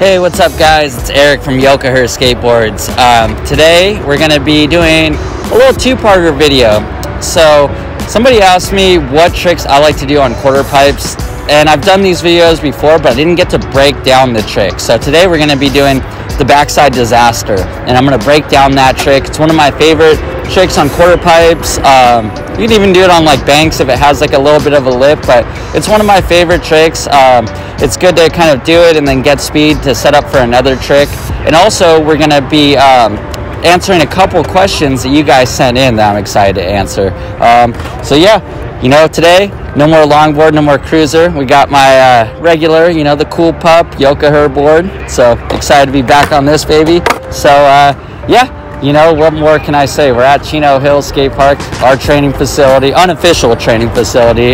Hey, what's up guys? It's Eric from Yokoher Skateboards. Today we're going to be doing a little two-parter video. So somebody asked me what tricks I like to do on quarter pipes, and I've done these videos before, but I didn't get to break down the trick. So today we're going to be doing the backside disaster, and I'm going to break down that trick. It's one of my favorite tricks on quarter pipes. You can even do it on like banks if it has like a little bit of a lip, but it's one of my favorite tricks. It's good to kind of do it and then get speed to set up for another trick. And also we're going to be answering a couple questions that you guys sent in that I'm excited to answer. So yeah, you know, today no more longboard, no more cruiser. We got my regular, you know, the cool pup Yokoher board. So excited to be back on this baby. So yeah, you know, what more can I say? We're at Chino Hill Skate Park, our training facility, unofficial training facility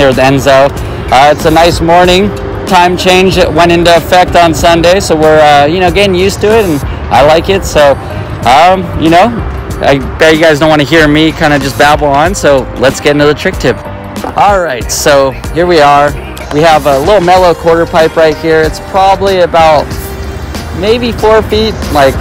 here with Enzo. It's a nice morning. Time change that went into effect on Sunday, so we're you know, getting used to it, and I like it. So you know, I bet you guys don't want to hear me kind of just babble on, so let's get into the trick tip. All right, so here we are. We have a little mellow quarter pipe right here. It's probably about maybe 4 feet, like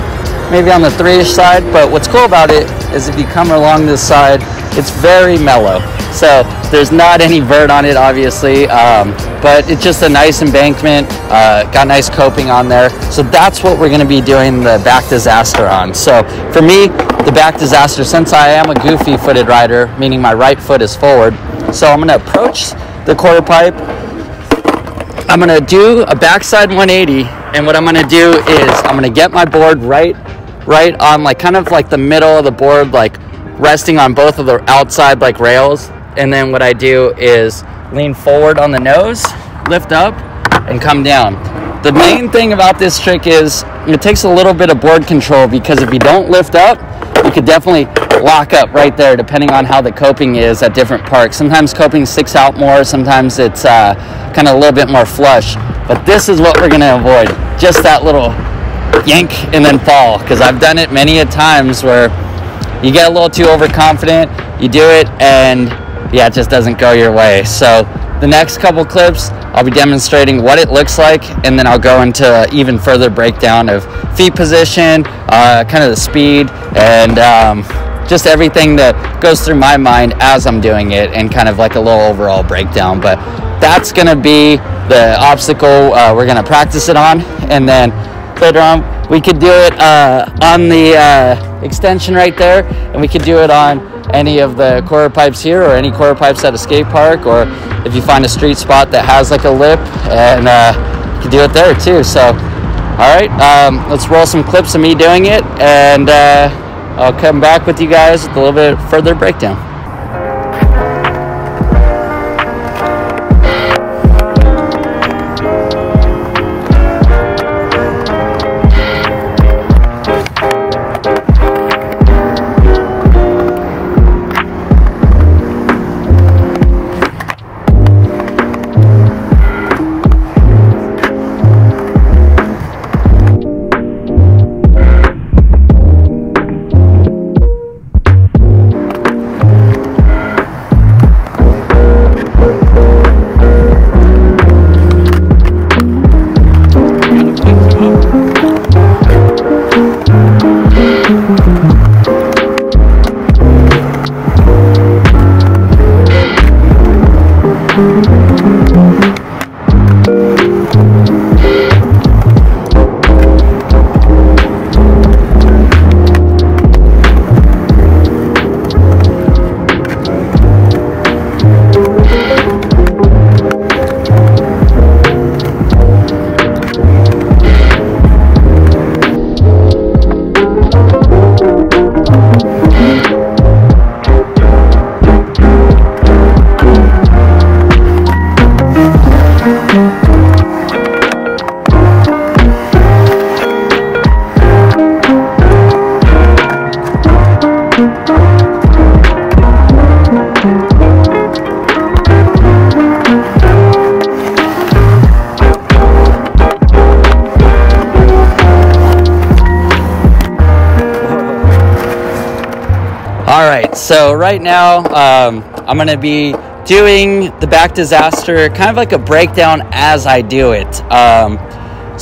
maybe on the 3-ish side, but what's cool about it is if you come along this side, it's very mellow. So there's not any vert on it, obviously, but it's just a nice embankment, got nice coping on there. So that's what we're gonna be doing the back disaster on. So for me, the back disaster, since I am a goofy footed rider, meaning my right foot is forward, so I'm gonna approach the quarter pipe. I'm gonna do a backside 180, and what I'm gonna do is I'm gonna get my board right on like kind of like the middle of the board, like resting on both of the outside like rails. And then what I do is lean forward on the nose, lift up, and come down. The main thing about this trick is it takes a little bit of board control, because if you don't lift up, you could definitely lock up right there depending on how the coping is at different parks. Sometimes coping sticks out more, sometimes it's kind of a little bit more flush. But this is what we're gonna avoid, just that little yank and then fall, because I've done it many a times where you get a little too overconfident, you do it, and yeah, it just doesn't go your way. So the next couple clips, I'll be demonstrating what it looks like, and then I'll go into even further breakdown of feet position, kind of the speed, and just everything that goes through my mind as I'm doing it, and kind of like a little overall breakdown. But that's gonna be the obstacle we're gonna practice it on, and then later on we could do it on the extension right there, and we could do it on any of the quarter pipes here, or any quarter pipes at a skate park, or if you find a street spot that has like a lip, and you can do it there too. So all right, let's roll some clips of me doing it, and I'll come back with you guys with a little bit further breakdown. All right, so right now I'm gonna be doing the back disaster, kind of like a breakdown as I do it.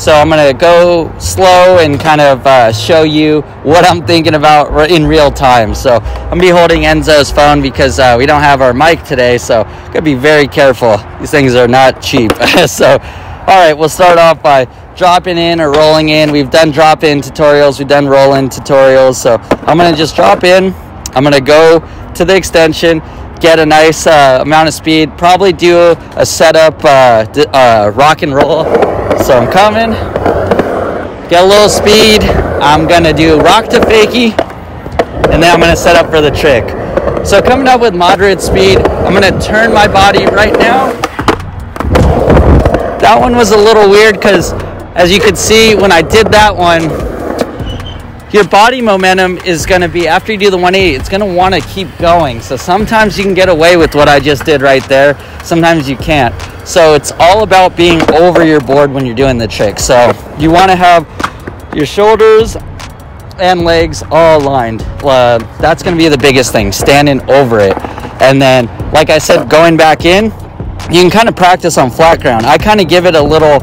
So I'm gonna go slow and kind of show you what I'm thinking about in real time. So I'm gonna be holding Enzo's phone because we don't have our mic today, so gotta be very careful. These things are not cheap. So, all right, we'll start off by dropping in or rolling in. We've done drop-in tutorials, we've done roll-in tutorials. So I'm gonna just drop in. I'm gonna go to the extension, get a nice amount of speed, probably do a setup rock and roll. So I'm coming, get a little speed, I'm gonna do rock to fakie, and then I'm gonna set up for the trick. So coming up with moderate speed, I'm gonna turn my body right now. That one was a little weird because as you can see when I did that one, your body momentum is going to be, after you do the 180, it's going to want to keep going. So sometimes you can get away with what I just did right there. Sometimes you can't. So it's all about being over your board when you're doing the trick. So you want to have your shoulders and legs all aligned. That's going to be the biggest thing, standing over it. And then, like I said, going back in, you can kind of practice on flat ground. I kind of give it a little,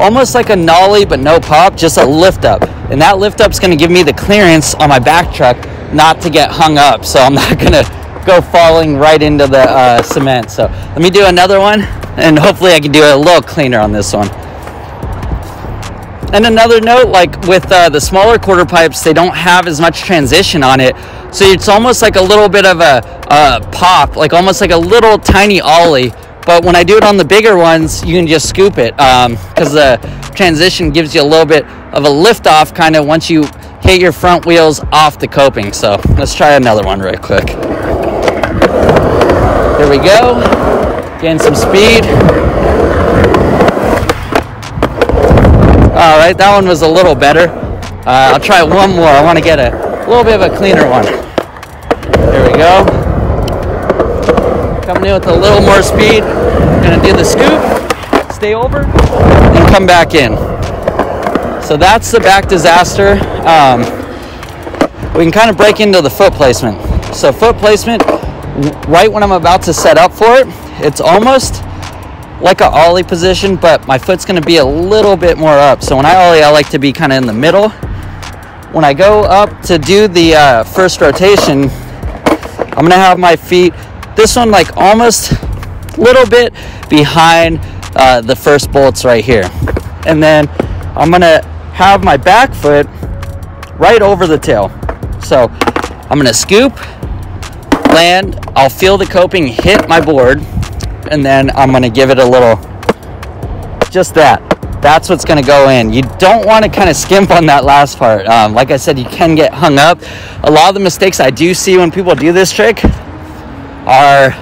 almost like a nollie, but no pop, just a lift up. And that lift up's gonna give me the clearance on my back truck not to get hung up. So I'm not gonna go falling right into the cement. So let me do another one, and hopefully I can do it a little cleaner on this one. And another note, like with the smaller quarter pipes, they don't have as much transition on it. So it's almost like a little bit of a pop, like almost like a little tiny ollie. But when I do it on the bigger ones, you can just scoop it because the transition gives you a little bit of a lift off kind of once you hit your front wheels off the coping. So let's try another one right quick. Here we go. Getting some speed. All right, that one was a little better. I'll try one more. I want to get a little bit of a cleaner one. There we go. Coming in with a little more speed. Gonna do the scoop, stay over, and come back in. So that's the back disaster. We can kind of break into the foot placement. So foot placement, right when I'm about to set up for it, it's almost like an ollie position, but my foot's gonna be a little bit more up. So when I ollie, I like to be kind of in the middle. When I go up to do the first rotation, I'm gonna have my feet, this one like almost a little bit behind the first bolts right here. And then I'm gonna have my back foot right over the tail. So I'm gonna scoop, land, I'll feel the coping hit my board, and then I'm gonna give it a little, just that. That's what's gonna go in. You don't wanna kind of skimp on that last part. Like I said, you can get hung up. A lot of the mistakes I do see when people do this trick are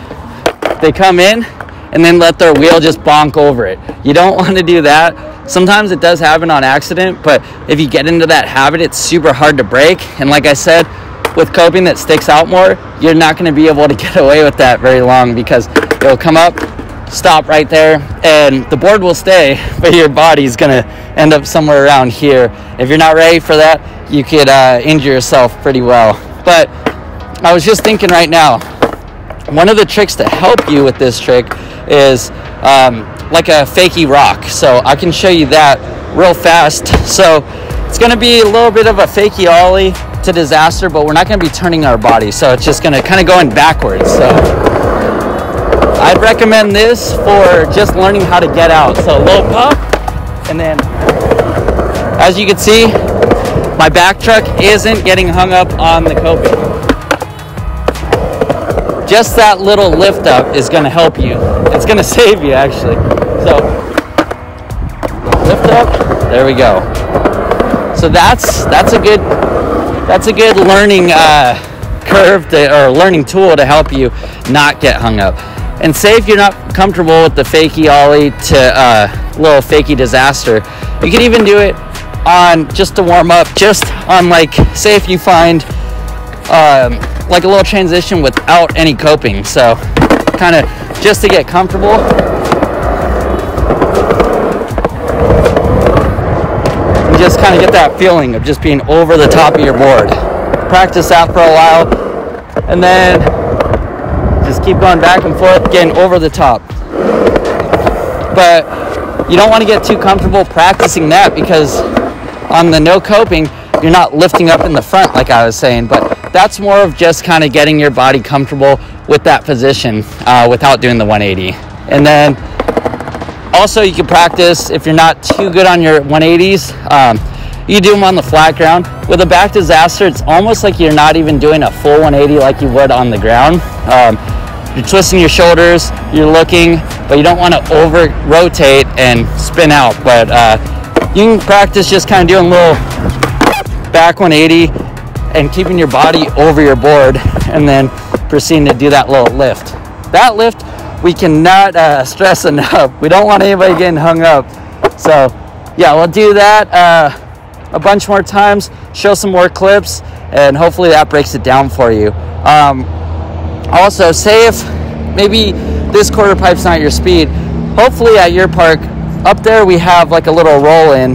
they come in and then let their wheel just bonk over it. You don't want to do that. Sometimes it does happen on accident, but if you get into that habit, it's super hard to break. And like I said, with coping that sticks out more, you're not going to be able to get away with that very long because it'll come up, stop right there, and the board will stay, but your body's going to end up somewhere around here. If you're not ready for that, you could injure yourself pretty well. But I was just thinking right now, one of the tricks to help you with this trick is like a fakie rock. So I can show you that real fast. So it's going to be a little bit of a fakie ollie to disaster, but we're not going to be turning our body. So it's just going to kind of going backwards. So I'd recommend this for just learning how to get out. So a little pop, and then as you can see, my back truck isn't getting hung up on the coping. Just that little lift up is going to help you. It's going to save you actually. So lift up, there we go. So that's a good learning curve or learning tool to help you not get hung up. And say if you're not comfortable with the fakie ollie to little fakie disaster, you can even do it on just to warm up, just on like, say if you find like a little transition without any coping. So kind of just to get comfortable. And just kind of get that feeling of just being over the top of your board. Practice that for a while, and then just keep going back and forth, getting over the top. But you don't want to get too comfortable practicing that, because on the no coping, you're not lifting up in the front like I was saying, but that's more of just kind of getting your body comfortable with that position without doing the 180. And then also you can practice, if you're not too good on your 180s, you do them on the flat ground. With a back disaster, it's almost like you're not even doing a full 180 like you would on the ground. You're twisting your shoulders, you're looking, but you don't want to over rotate and spin out. But you can practice just kind of doing a little back 180 and keeping your body over your board, and then proceeding to do that little lift. That lift we cannot stress enough. We don't want anybody getting hung up. So yeah, we'll do that a bunch more times, show some more clips, and hopefully that breaks it down for you. Also, say if maybe this quarter pipe's not your speed, hopefully at your park, up there we have like a little roll-in.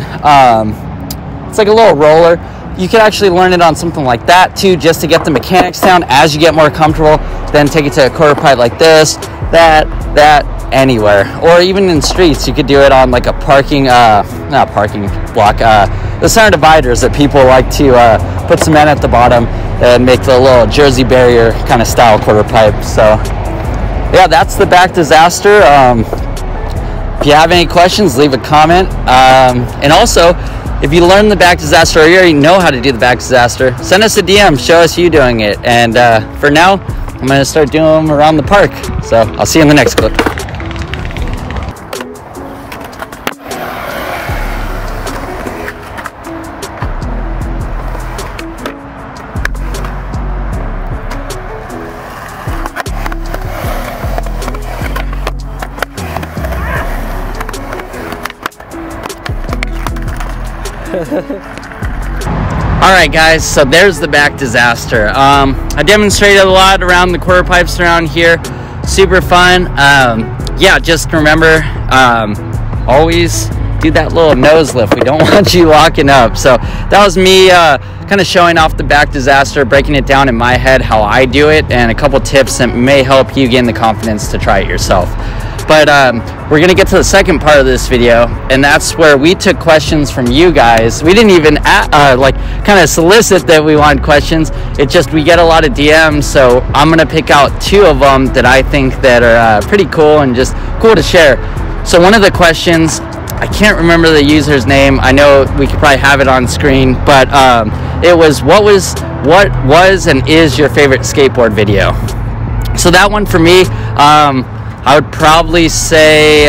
It's like a little roller. You can actually learn it on something like that too, just to get the mechanics down as you get more comfortable. Then take it to a quarter pipe like this, that, anywhere. Or even in streets, you could do it on like a parking, not parking block, the center dividers that people like to put cement at the bottom and make the little Jersey barrier kind of style quarter pipe. So yeah, that's the back disaster. If you have any questions, leave a comment. And also, if you learn the back disaster or you already know how to do the back disaster, send us a DM, show us you doing it. And for now, I'm going to start doing them around the park. So I'll see you in the next clip. Alright guys, so there's the back disaster. I demonstrated a lot around the quarter pipes around here. Super fun. Yeah, just remember, always do that little nose lift. We don't want you locking up. So that was me kind of showing off the back disaster, breaking it down in my head how I do it, and a couple tips that may help you gain the confidence to try it yourself. But we're gonna get to the second part of this video, and that's where we took questions from you guys. We didn't even like kind of solicit that we wanted questions. It just, we get a lot of DMs, so I'm gonna pick out 2 of them that I think that are pretty cool and just cool to share. So one of the questions, I can't remember the user's name. I know we could probably have it on screen, but it was what was and is your favorite skateboard video? So that one for me, I would probably say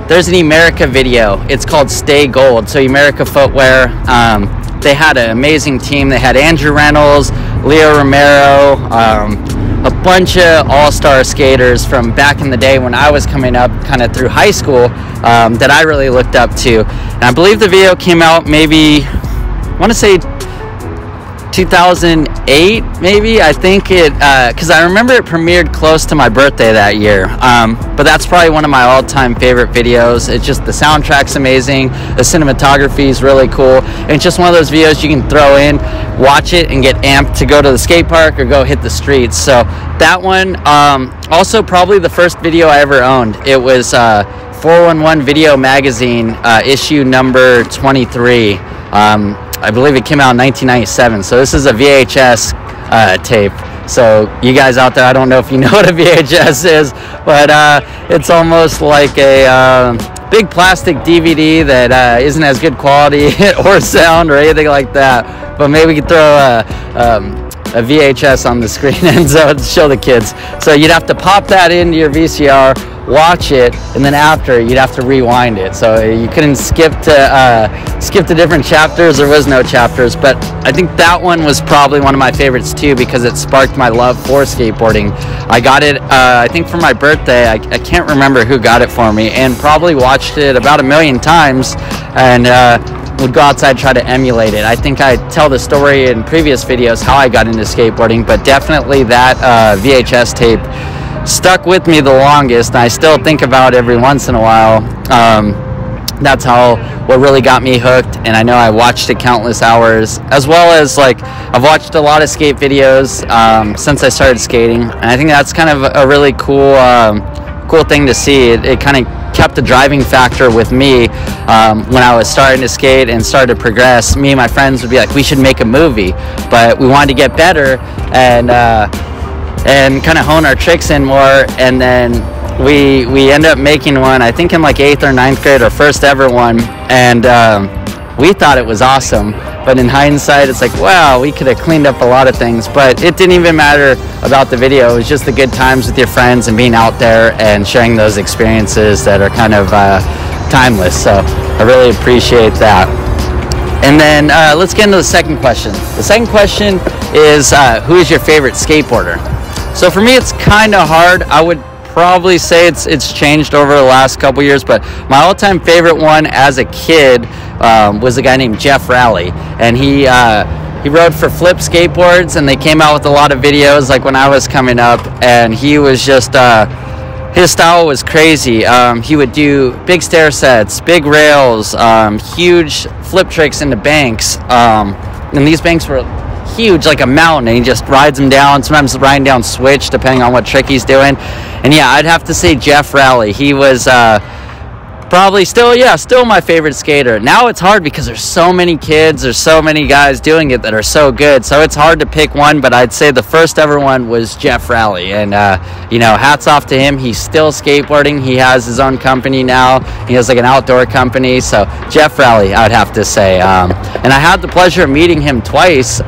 there's an Emerica video. It's called Stay Gold. So Emerica Footwear, they had an amazing team. They had Andrew Reynolds, Leo Romero, a bunch of all-star skaters from back in the day when I was coming up kind of through high school that I really looked up to. And I believe the video came out maybe, I want to say 2008 maybe. I think it because I remember it premiered close to my birthday that year, but that's probably one of my all-time favorite videos. It's just, the soundtrack's amazing, the cinematography is really cool, and it's just one of those videos you can throw in, watch it, and get amped to go to the skate park or go hit the streets. So that one, also probably the first video I ever owned. It was 411 Video Magazine, issue number 23. I believe it came out in 1997, so this is a VHS tape. So you guys out there, I don't know if you know what a VHS is, but it's almost like a big plastic DVD that isn't as good quality or sound or anything like that, but maybe we could throw a VHS on the screen and so show the kids. So you'd have to pop that into your VCR, watch it, and then after you'd have to rewind it. So you couldn't skip to different chapters. There was no chapters, but I think that one was probably one of my favorites too, because it sparked my love for skateboarding. I got it I think for my birthday. I can't remember who got it for me, and probably watched it about 1 million times, and would go outside, try to emulate it. I think I tell the story in previous videos how I got into skateboarding, but definitely that VHS tape stuck with me the longest, and I still think about it every once in a while. That's what really got me hooked, and I know I watched it countless hours, as well as like I've watched a lot of skate videos since I started skating, and I think that's kind of a really cool cool thing to see. It kind of kept the driving factor with me when I was starting to skate and started to progress. Me and my friends would be like, we should make a movie, but we wanted to get better and kind of hone our tricks in more. And then we ended up making one, I think in like 8th or 9th grade, our first ever one, and we thought it was awesome. But in hindsight, it's like, wow, we could have cleaned up a lot of things. But it didn't even matter about the video. It was just the good times with your friends and being out there and sharing those experiences that are kind of timeless. So I really appreciate that. And then let's get into the second question. The second question is, who is your favorite skateboarder? So for me, it's kind of hard. I would probably say it's changed over the last couple years, but my all-time favorite one as a kid was a guy named Jeff Rowley, and he rode for Flip Skateboards, and they came out with a lot of videos like when I was coming up, and he was just his style was crazy. He would do big stair sets, big rails, huge flip tricks into banks, and these banks were huge, like a mountain, and he just rides them down, sometimes riding down switch depending on what trick he's doing. And yeah, I'd have to say Jeff Rowley. He was probably still my favorite skater. Now it's hard because there's so many kids, there's so many guys doing it that are so good, so it's hard to pick one, but I'd say the first ever one was Jeff Rowley. And you know, hats off to him. He's still skateboarding. He has his own company now. He has like an outdoor company. So Jeff Rowley, I would have to say. And I had the pleasure of meeting him twice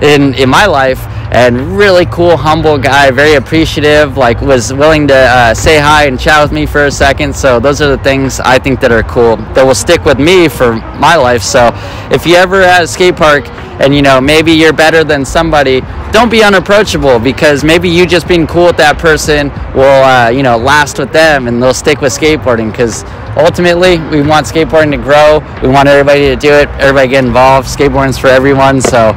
in my life, and really cool, humble guy, very appreciative, like was willing to say hi and chat with me for a second. So those are the things I think that are cool, that will stick with me for my life. So if you ever at a skate park and you know maybe you're better than somebody, don't be unapproachable, because maybe you just being cool with that person will you know, last with them and they'll stick with skateboarding, because ultimately we want skateboarding to grow. We want everybody to do it, everybody get involved. Skateboarding's for everyone. So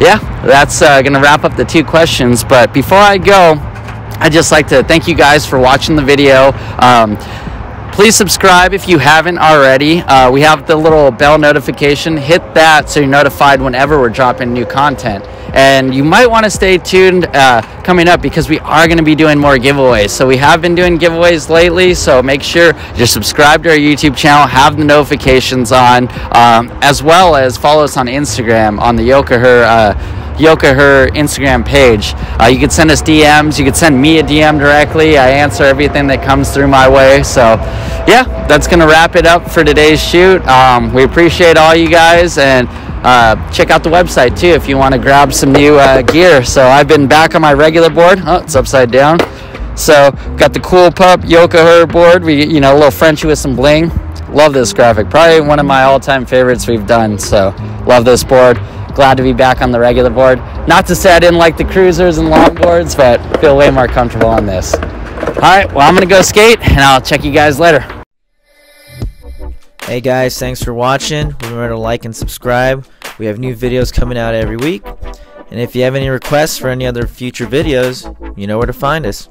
yeah, that's going to wrap up the 2 questions. But before I go, I'd just like to thank you guys for watching the video. Please subscribe if you haven't already. We have the little bell notification. Hit that so you're notified whenever we're dropping new content. And you might want to stay tuned coming up, because we are going to be doing more giveaways. So we have been doing giveaways lately, so make sure you're subscribed to our YouTube channel, have the notifications on, as well as follow us on Instagram on the Yoka Her Instagram page. You could send us DMs. You could send me a DM directly. I answer everything that comes through my way. So yeah, that's going to wrap it up for today's shoot. We appreciate all you guys, and check out the website too if you want to grab some new gear. So I've been back on my regular board. Oh, it's upside down. So got the cool pup Yoka Her board. We, you know, a little Frenchie with some bling. Love this graphic. Probably one of my all-time favorites we've done. So love this board. Glad to be back on the regular board. Not to say I didn't like the cruisers and longboards, but feel way more comfortable on this. All right, well, I'm gonna go skate, and I'll check you guys later. Hey guys, thanks for watching. Remember to like and subscribe. We have new videos coming out every week. And if you have any requests for any other future videos, you know where to find us.